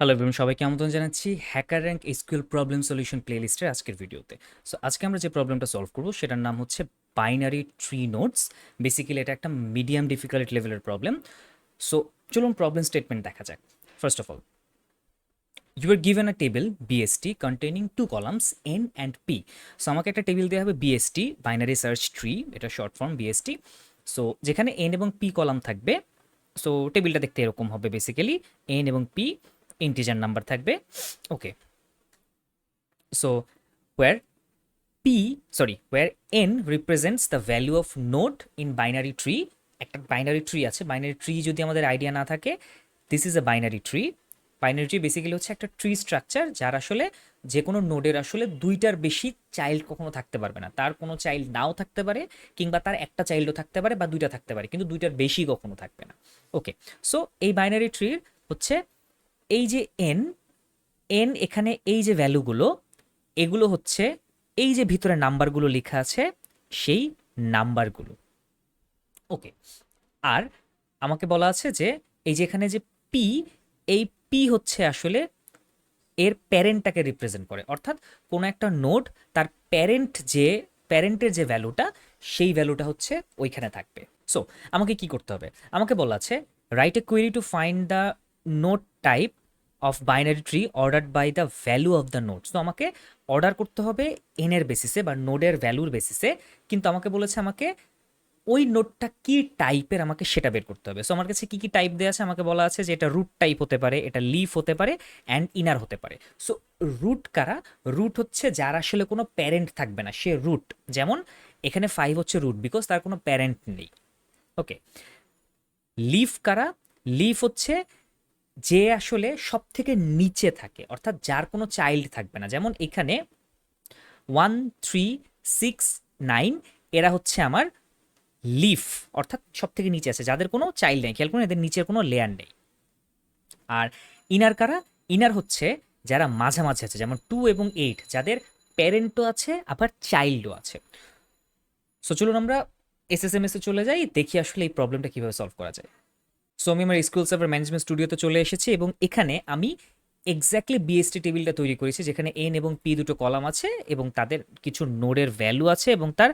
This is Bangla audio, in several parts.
হ্যালো এভরিওয়ান, সবাইকে আমন্ত্রণ জানাচ্ছি HackerRank SQL problem solution প্লেলিস্টের আজকের ভিডিওতে। সো আজকে আমরা যে প্রবলেমটা সলভ করব সেটার নাম হচ্ছে বাইনারি ট্রি নোটস। বেসিক্যালি এটা একটা মিডিয়াম ডিফিকাল্ট লেভেলের প্রবলেম। সো চলুন প্রবলেম স্টেটমেন্ট দেখা যাক। First of all, you are given a table BST containing two columns N and P. So আমাকে একটা টেবিল দেওয়া হবে বিএসটি, বাইনারি সার্চ ট্রি, এটা শর্ট ফর্ম বিএসটি। সো যেখানে এন এবং পি কলাম থাকবে। সো টেবিলটা দেখতে এরকম হবে বেসিক্যালি, এন এবং পি ইন্টিজার নাম্বার থাকবে। Okay, so where where n represents the value of node in binary tree। একটা বাইনারি ট্রি আছে, বাইনারি ট্রি যদি আমাদের আইডিয়া না থাকে, this is a binary tree. Binary tree basically হচ্ছে একটা ট্রি স্ট্রাকচার যার আসলে যে কোনো নোডের আসলে দুইটার বেশি চাইল্ড কখনো থাকতে পারবে না। তার কোনো চাইল্ড নাও থাকতে পারে, কিংবা তার একটা চাইল্ডও থাকতে পারে, বা দুইটা থাকতে পারে, কিন্তু দুইটার বেশি কখনো থাকবে না। ওকে, সো এই বাইনারি ট্রির হচ্ছে এই যে এন, এখানে এই যে ভ্যালুগুলো, এগুলো হচ্ছে এই যে ভিতরে নাম্বারগুলো লেখা আছে সেই নাম্বারগুলো। ওকে, আর আমাকে বলা আছে যে এই যে এখানে যে পি, এই পি হচ্ছে আসলে এর প্যারেন্টটাকে রিপ্রেজেন্ট করে, অর্থাৎ কোনো একটা নোড তার প্যারেন্টের যে ভ্যালুটা, সেই ভ্যালুটা হচ্ছে ওইখানে থাকবে। সো আমাকে কি করতে হবে? আমাকে বলা আছে right a query to find the node type of binary tree ordered by the value of the nodes. তো আমাকে অর্ডার করতে হবে এন এর বেসিসে বা নোডের ভ্যালুর বেসিসে, কিন্তু আমাকে বলেছে আমাকে ওই নোটটা কি টাইপের আমাকে সেটা বের করতে হবে। সো আমার কাছে কি কি টাইপ দেওয়া আছে, আমাকে বলা আছে যে এটা রুট টাইপ হতে পারে, এটা লিফ হতে পারে, অ্যান্ড ইনার হতে পারে। সো রুট কারা? রুট হচ্ছে যার আসলে কোনো প্যারেন্ট থাকবে না, সে রুট। যেমন এখানে 5 হচ্ছে রুট, বিকজ তার কোনো প্যারেন্ট নেই। ওকে, লিফ কারা? লিফ হচ্ছে যে আসলে সব থেকে নিচে থাকে, অর্থাৎ যার কোনো চাইল্ড থাকবে না। যেমন এখানে 1, 3, 6, 9 এরা হচ্ছে আমার লিফ, অর্থাৎ সব থেকে নিচে আছে, যাদের কোনো চাইল্ড নেই। খেয়াল করুন, এদের নিচের কোনো লেয়ার নেই। আর ইনার কারা? ইনার হচ্ছে যারা মাঝামাঝি আছে, যেমন 2 এবং 8, যাদের প্যারেন্টও আছে আবার চাইল্ডও আছে। সো চলুন আমরা এসএসএমএস এ চলে যাই, দেখি আসলে এই প্রবলেমটা কিভাবে সলভ করা যায়। সো আমি আমার স্কুল সার্ভার ম্যানেজমেন্ট স্টুডিওতে চলে এসেছি এবং এখানে আমি এক্স্যাক্টলি বিএসটি টেবিলটা তৈরি করেছি, যেখানে এন এবং পি দুটো কলাম আছে এবং তাদের কিছু নোডের ভ্যালু আছে এবং তার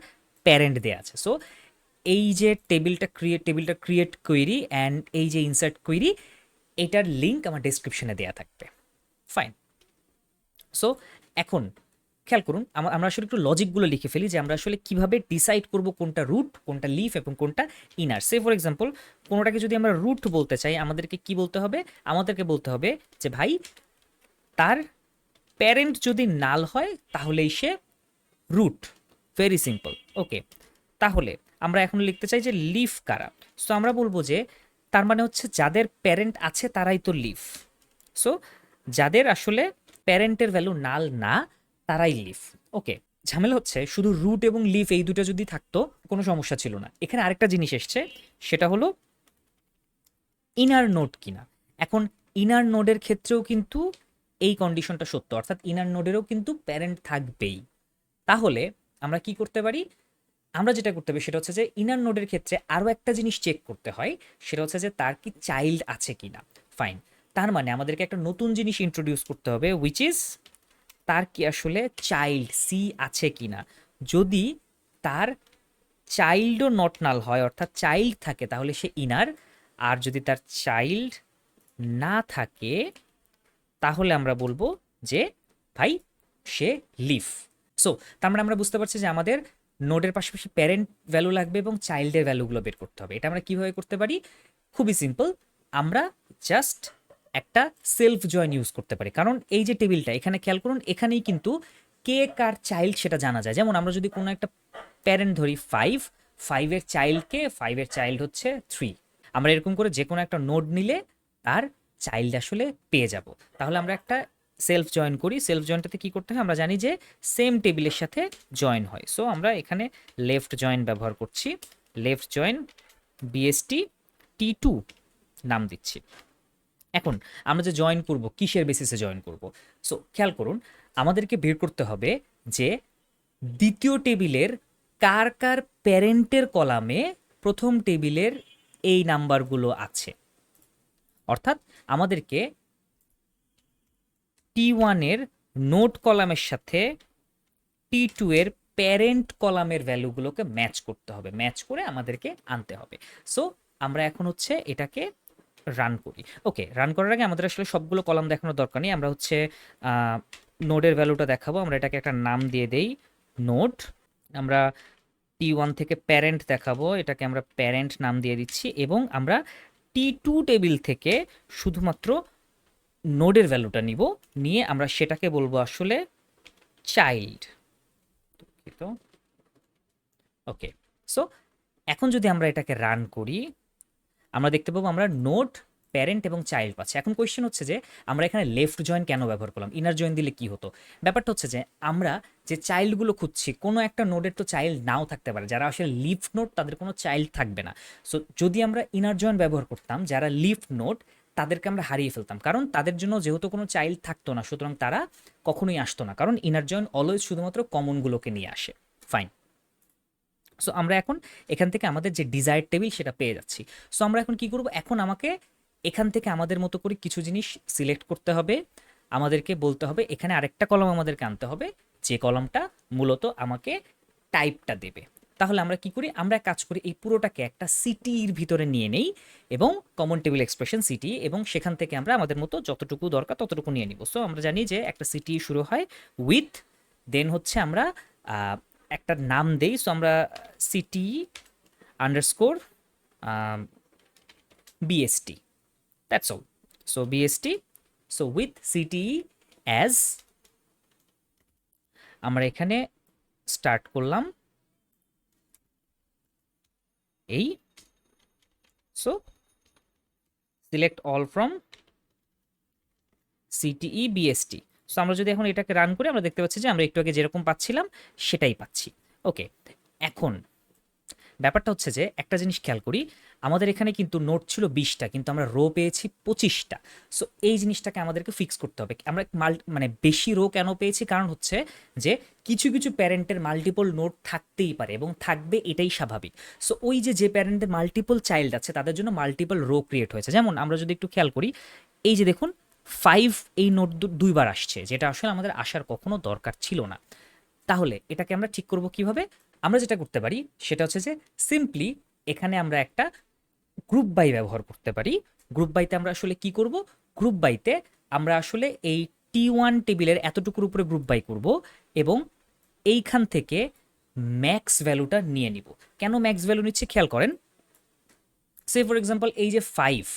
প্যারেন্ট দেয়া আছে। সো এই যে টেবিলটা ক্রিয়েট কোয়েরি অ্যান্ড এই যে ইনসার্ট কোয়েরি, এটার লিঙ্ক আমার ডেসক্রিপশনে দেয়া থাকবে। ফাইন। সো এখন খেয়াল করুন, আমরা আসলে একটু লজিকগুলো লিখে ফেলি যে আমরা আসলে কিভাবে ডিসাইড করব কোনটা রুট, কোনটা লিফ এবং কোনটা ইনার। সে ফর এক্সাম্পল, কোনোটাকে যদি আমরা রুট বলতে চাই, আমাদেরকে কি বলতে হবে? আমাদেরকে বলতে হবে যে ভাই, তার প্যারেন্ট যদি নাল হয় তাহলেই সে রুট। Very simple. ওকে, তাহলে আমরা এখন লিখতে চাই যে লিফ কারা। সো আমরা বলবো যে তার মানে হচ্ছে যাদের প্যারেন্ট আছে তারাই তো লিফ। সো যাদের আসলে প্যারেন্টের ভ্যালু নাল না, তারাই লিফ। ওকে, ঝামেলা হচ্ছে শুধু রুট এবং লিফ এই দুটো যদি থাকতো কোনো সমস্যা ছিল না। এখানে আরেকটা জিনিস এসছে, সেটা হলো ইনার নোড কিনা। এখন ইনার নোডের ক্ষেত্রেও কিন্তু এই কন্ডিশনটা সত্য, অর্থাৎ ইনার নোডেরও কিন্তু প্যারেন্ট থাকবেই। তাহলে আমরা কি করতে পারি? আমরা যেটা করতে হবে সেটা হচ্ছে যে ইনার নোডের ক্ষেত্রে আরও একটা জিনিস চেক করতে হয়, সেটা হচ্ছে যে তার কি চাইল্ড আছে কিনা। ফাইন, তার মানে আমাদেরকে একটা নতুন জিনিস ইন্ট্রোডিউস করতে হবে, হুইচ ইজ তার কি আসলে চাইল্ড সি আছে কিনা। যদি তার চাইল্ডও নট নাল হয়, অর্থাৎ চাইল্ড থাকে, তাহলে সে ইনার। আর যদি তার চাইল্ড না থাকে, তাহলে আমরা বলবো যে ভাই সে লিফ। সো তার মানে আমরা বুঝতে পারছি যে আমাদের নোডের পাশাপাশি প্যারেন্ট ভ্যালু লাগবে এবং চাইল্ডের ভ্যালুগুলো বের করতে হবে। এটা আমরা কিভাবে করতে পারি? খুবই সিম্পল, আমরা জাস্ট একটা সেলফ জয়েন ইউজ করতে পারি। কারণ এই যে টেবিলটা, এখানে খেয়াল করুন, এখানেই কিন্তু কে কার চাইল্ড সেটা জানা যায়। যেমন আমরা যদি কোনো একটা প্যারেন্ট ধরি 5, 5 এর চাইল্ড কে, 5 এর চাইল্ড হচ্ছে 3। আমরা এরকম করে যে কোনো একটা নোড নিলে তার চাইল্ড আসলে পেয়ে যাব। তাহলে আমরা একটা সেলফ জয়েন করি। সেলফ জয়েনটাতে কি করতে হয়? আমরা জানি যে সেম টেবিলের সাথে জয়েন হয়। সো আমরা এখানে লেফট জয়েন ব্যবহার করছি। লেফট জয়েন বিএসটি T2 নাম দিচ্ছি। এখন আমরা যে জয়েন করব, কিসের বেসিসে জয়েন করব? সো খেয়াল করুন, আমাদেরকে বের করতে হবে যে দ্বিতীয় টেবিলের কার কার প্যারেন্টের কলামে প্রথম টেবিলের এই নাম্বারগুলো আছে। অর্থাৎ আমাদেরকে T1 এর নোড কলামের সাথে T2 এর প্যারেন্ট কলামের ভ্যালুগুলোকে ম্যাচ করতে হবে, ম্যাচ করে আমাদেরকে আনতে হবে। সো আমরা এখন হচ্ছে এটাকে রান করি। ওকে, রান করার আগে আমাদের আসলে সবগুলো কলাম দেখানোর দরকার নেই, আমরা হচ্ছে নোডের ভ্যালুটা দেখাবো। আমরা এটাকে একটা নাম দিয়ে দেই নোড। আমরা T1 থেকে প্যারেন্ট দেখাবো, এটাকে আমরা প্যারেন্ট নাম দিয়ে দিচ্ছি, এবং আমরা T2 টেবিল থেকে শুধুমাত্র নোডের ভ্যালুটা নিব, নিয়ে আমরা সেটাকে বলবো আসলে চাইল্ড। ওকে, সো এখন যদি আমরা এটাকে রান করি, আমরা দেখতে পাবো আমরা নোড, প্যারেন্ট এবং চাইল্ড পাচ্ছি। এখন কোয়েশ্চেন হচ্ছে যে আমরা এখানে লেফট জয়েন কেন ব্যবহার করলাম, ইনার জয়েন দিলে কি হতো? ব্যাপারটা হচ্ছে যে আমরা যে চাইল্ডগুলো খুঁজছি, কোনো একটা নোডের তো চাইল্ড নাও থাকতে পারে, যারা আসলে লিফট নোড তাদের কোনো চাইল্ড থাকবে না। সো যদি আমরা ইনার জয়েন ব্যবহার করতাম, যারা লিফট নোড তাদেরকে আমরা হারিয়ে ফেলতাম, কারণ তাদের জন্য যেহেতু কোনো চাইল্ড থাকতো না, সুতরাং তারা কখনোই আসতো না, কারণ ইনার জয়েন অলওয়েজ শুধুমাত্র কমনগুলোকে নিয়ে আসে। ফাইন। সো আমরা এখন এখান থেকে আমাদের যে ডিজায়ার টেবিল সেটা পেয়ে যাচ্ছি। সো আমরা এখন কি করব, এখন আমাকে এখান থেকে আমাদের মতো করে কিছু জিনিস সিলেক্ট করতে হবে। আমাদেরকে বলতে হবে এখানে আরেকটা কলাম আমাদেরকে আনতে হবে, যে কলামটা মূলত আমাকে টাইপটা দেবে। তাহলে আমরা কি করি, আমরা কাজ করি এই পুরোটাকে একটা সিটির ভিতরে নিয়ে নেই, এবং কমন টেবিল এক্সপ্রেশন সিটি, এবং সেখান থেকে আমরা আমাদের মতো যতটুকু দরকার ততটুকু নিয়ে নিব। সো আমরা জানি যে একটা সিটি শুরু হয় উইথ, দেন হচ্ছে আমরা একটা নাম দেই। সো আমরা city underscore BST, that's all. So BST, so with city as, আমরা এখানে স্টার্ট করলাম এই। So select all from CTE BST. So আমরা যদি এখন এটাকে রান করি, আমরা দেখতে পাচ্ছি যে আমরা একটু আগে যেরকম পাচ্ছিলাম সেটাই পাচ্ছি। ওকে, এখন ব্যাপারটা হচ্ছে যে একটা জিনিস খেয়াল করি, আমাদের এখানে কিন্তু নোট ছিল 20টা, কিন্তু আমরা রো পেয়েছি 25টা। সো এই জিনিসটাকে আমাদেরকে ফিক্স করতে হবে। আমরা মানে বেশি রো কেন পেয়েছি, কারণ হচ্ছে যে কিছু কিছু প্যারেন্টের মাল্টিপল নোট থাকতেই পারে এবং থাকবে, এটাই স্বাভাবিক। সো ওই যে প্যারেন্টের মাল্টিপল চাইল্ড আছে তাদের জন্য মাল্টিপল রো ক্রিয়েট হয়েছে। যেমন আমরা যদি একটু খেয়াল করি, এই যে দেখুন 5 এই নোট দুইবার আসছে, যেটা আসলে আমাদের আসার কখনো দরকার ছিল না। তাহলে এটাকে আমরা ঠিক করব কিভাবে? আমরা যেটা করতে পারি সেটা হচ্ছে যে সিম্পলি এখানে আমরা একটা গ্রুপ বাই ব্যবহার করতে পারি। গ্রুপ বাইতে আমরা আসলে কি করব, গ্রুপ বাইতে আমরা আসলে এই T1 টেবিলের এতটুকুর উপরে গ্রুপ বাই করব, এবং এইখান থেকে ম্যাক্স ভ্যালুটা নিয়ে নিব। কেন ম্যাক্স ভ্যালু নিচ্ছে খেয়াল করেন। সে ফর এক্সাম্পল এই যে 5,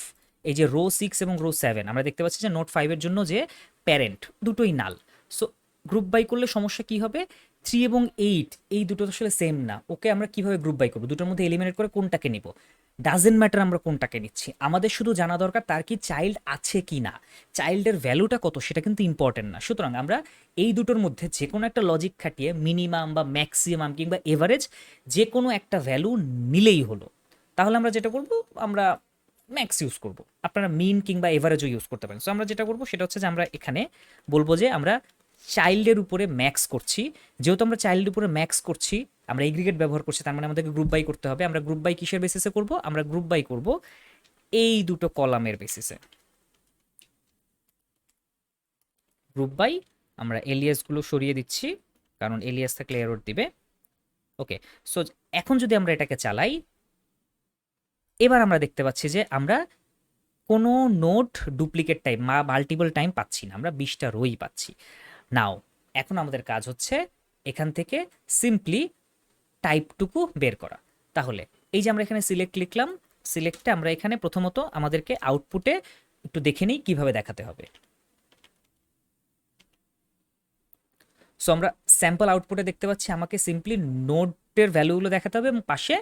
এই যে রো 6 এবং রো 7, আমরা দেখতে পাচ্ছি যে নোট 5 এর জন্য যে প্যারেন্ট দুটোই নাল। সো গ্রুপ বাই করলে সমস্যা কি হবে, 3 এবং 8 এই দুটো তো আসলে সেম না, ওকে আমরা কিভাবে গ্রুপ বাই করবো, দুটোর মধ্যে এলিমিনেট করে কোনটাকে নিব? ডাজেন্ট ম্যাটার আমরা কোনটাকে নিচ্ছি, আমাদের শুধু জানা দরকার তার কি চাইল্ড আছে কি না, চাইল্ডের ভ্যালুটা কত সেটা কিন্তু ইম্পর্টেন্ট না। সুতরাং আমরা এই দুটোর মধ্যে যে কোনো একটা লজিক খাটিয়ে মিনিমাম বা ম্যাক্সিমাম কিংবা এভারেজ যে কোনো একটা ভ্যালু নিলেই হলো। তাহলে আমরা যেটা করব, আমরা ম্যাক্স ইউজ করব, আপনারা মিন কিংবা এভারেজও ইউজ করতে পারেন। সো আমরা যেটা করব সেটা হচ্ছে যে আমরা এখানে বলবো যে আমরা চাইল্ডের উপরে ম্যাক্স করছি। যেহেতু আমরা চাইল্ডের উপরে ম্যাক্স করছি, আমরা এগ্রিগেট ব্যবহার করছি, তার মানে আমাদেরকে গ্রুপ বাই করতে হবে। আমরা গ্রুপ বাই কিসের বেসিসে করব, আমরা গ্রুপ বাই করব এই দুটো কলামের বেসিসে। গ্রুপ বাই, আমরা এলিয়াসগুলো সরিয়ে দিচ্ছি, কারণ এলিয়াস থাকলে এরর দিবে। ওকে, সো এখন যদি আমরা এটাকে চালাই, এবার আমরা দেখতে পাচ্ছি যে আমরা কোনো নোট ডুপ্লিকেট টাইম বা মাল্টিপল টাইম পাচ্ছি না, আমরা 20টা রোই পাচ্ছি। নাও এখন আমাদের কাজ হচ্ছে এখান থেকে সিম্পলি টাইপটুকু বের করা। তাহলে এই যে আমরা এখানে সিলেক্ট লিখলাম, সিলেক্টে আমরা এখানে প্রথমত আমাদেরকে আউটপুটে একটু দেখে নিই কিভাবে দেখাতে হবে। সো আমরা স্যাম্পল আউটপুটে দেখতে পাচ্ছি আমাকে সিম্পলি নোটের ভ্যালুগুলো দেখাতে হবে এবং পাশে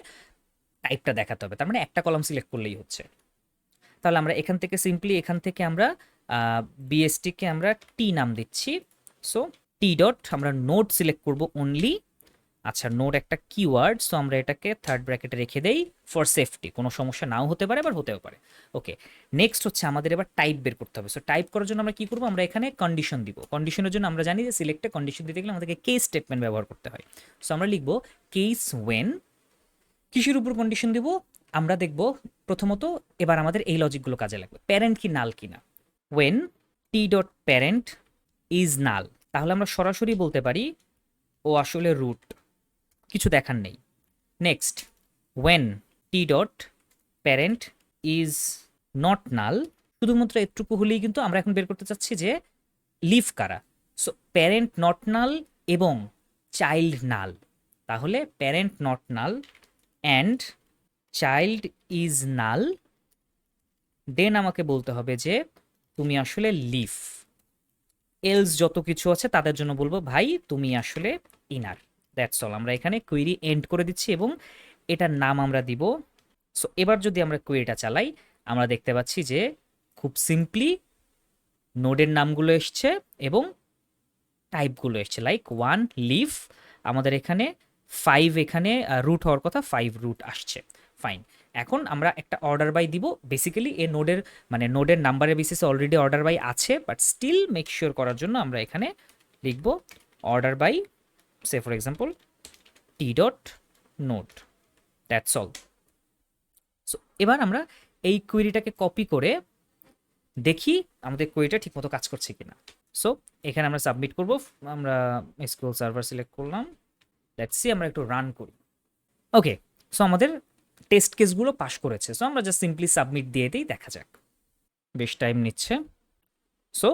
টাইপটা দেখাতে হবে, তার মানে একটা কলাম সিলেক্ট করলেই হচ্ছে। তাহলে আমরা এখান থেকে সিম্পলি এখান থেকে আমরা বিএসটিকে আমরা টি নাম দিচ্ছি। সো টি ডট আমরা নোট সিলেক্ট করব অনলি। আচ্ছা, নোট একটা কিওয়ার্ড, সো আমরা এটাকে থার্ড ব্র্যাকেটে রেখে দেই ফর সেফটি, কোনো সমস্যা নাও হতে পারে আবার হতেও পারে। ওকে, নেক্সট হচ্ছে আমাদের এবার টাইপ বের করতে হবে। সো টাইপ করার জন্য আমরা কি করব, আমরা এখানে কন্ডিশন দিব। কন্ডিশনের জন্য আমরা জানি যে সিলেক্টে কন্ডিশন দিতে গেলে আমাদেরকে কেস স্টেটমেন্ট ব্যবহার করতে হয়। সো আমরা লিখব কেস ওয়েন, কিসের উপর কন্ডিশন দিব আমরা দেখব। প্রথমত এবার আমাদের এই লজিকগুলো কাজে লাগবে, প্যারেন্ট কি নাল কিনা। When T dot parent is null, তাহলে আমরা সরাসরি বলতে পারি ও আসলে রুট, কিছু দেখার নেই। Next, when T dot parent is not null, শুধুমাত্র এটুকু হলেই কিন্তু আমরা এখন বের করতে চাচ্ছি যে লিভ কারা। সো প্যারেন্ট নট নাল এবং চাইল্ড নাল, তাহলে parent not null and child is null, then আমাকে বলতে হবে যে তুমি আসলে লিভ। এলস যত কিছু আছে তাদের জন্য বলবো ভাই তুমি আসলে ইনার। That's all. আমরা এখানে কুয়েরি এন্ড করে দিচ্ছি এবং এটার নাম আমরা দিব। সো এবার যদি আমরা কুয়েরিটা চালাই, আমরা দেখতে পাচ্ছি যে খুব সিম্পলি নোডের নামগুলো এসছে এবং টাইপগুলো এসছে, লাইক 1 লিভ, আমাদের এখানে 5, এখানে রুট হওয়ার কথা 5 রুট আসছে। ফাইন। এখন আমরা একটা অর্ডার বাই দিব, বেসিক্যালি এ নোডের মানে নোডের নাম্বারের বেসিসে অলরেডি অর্ডার বাই আছে, বাট স্টিল মেক শিওর করার জন্য আমরা এখানে লিখব order by say for example T dot node. That's all. So এবার আমরা এই কুয়েরিটাকে কপি করে দেখি আমাদের কোয়েরিটা ঠিকমতো কাজ করছে কিনা। সো এখানে আমরা সাবমিট করব, আমরা এসকিউএল সার্ভার সিলেক্ট করলাম, লেটস সি, আমরা একটু রান করি। ওকে, সো আমাদের টেস্ট কেসগুলো পাস করেছে। সো আমরা জাস্ট সিম্পলি সাবমিট দিয়ে দিই, দেখা যাক। বেশ টাইম নিচ্ছে। সো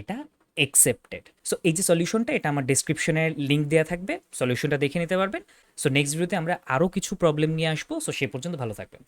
এটা অ্যাকসেপ্টেড। সো এই যে সলিউশনটা, এটা আমার ডেসক্রিপশনের লিঙ্ক দেওয়া থাকবে, সলিউশনটা দেখে নিতে পারবেন। সো নেক্সট ভিডিওতে আমরা আরও কিছু প্রবলেম নিয়ে আসবো। সো সে পর্যন্ত ভালো থাকবেন।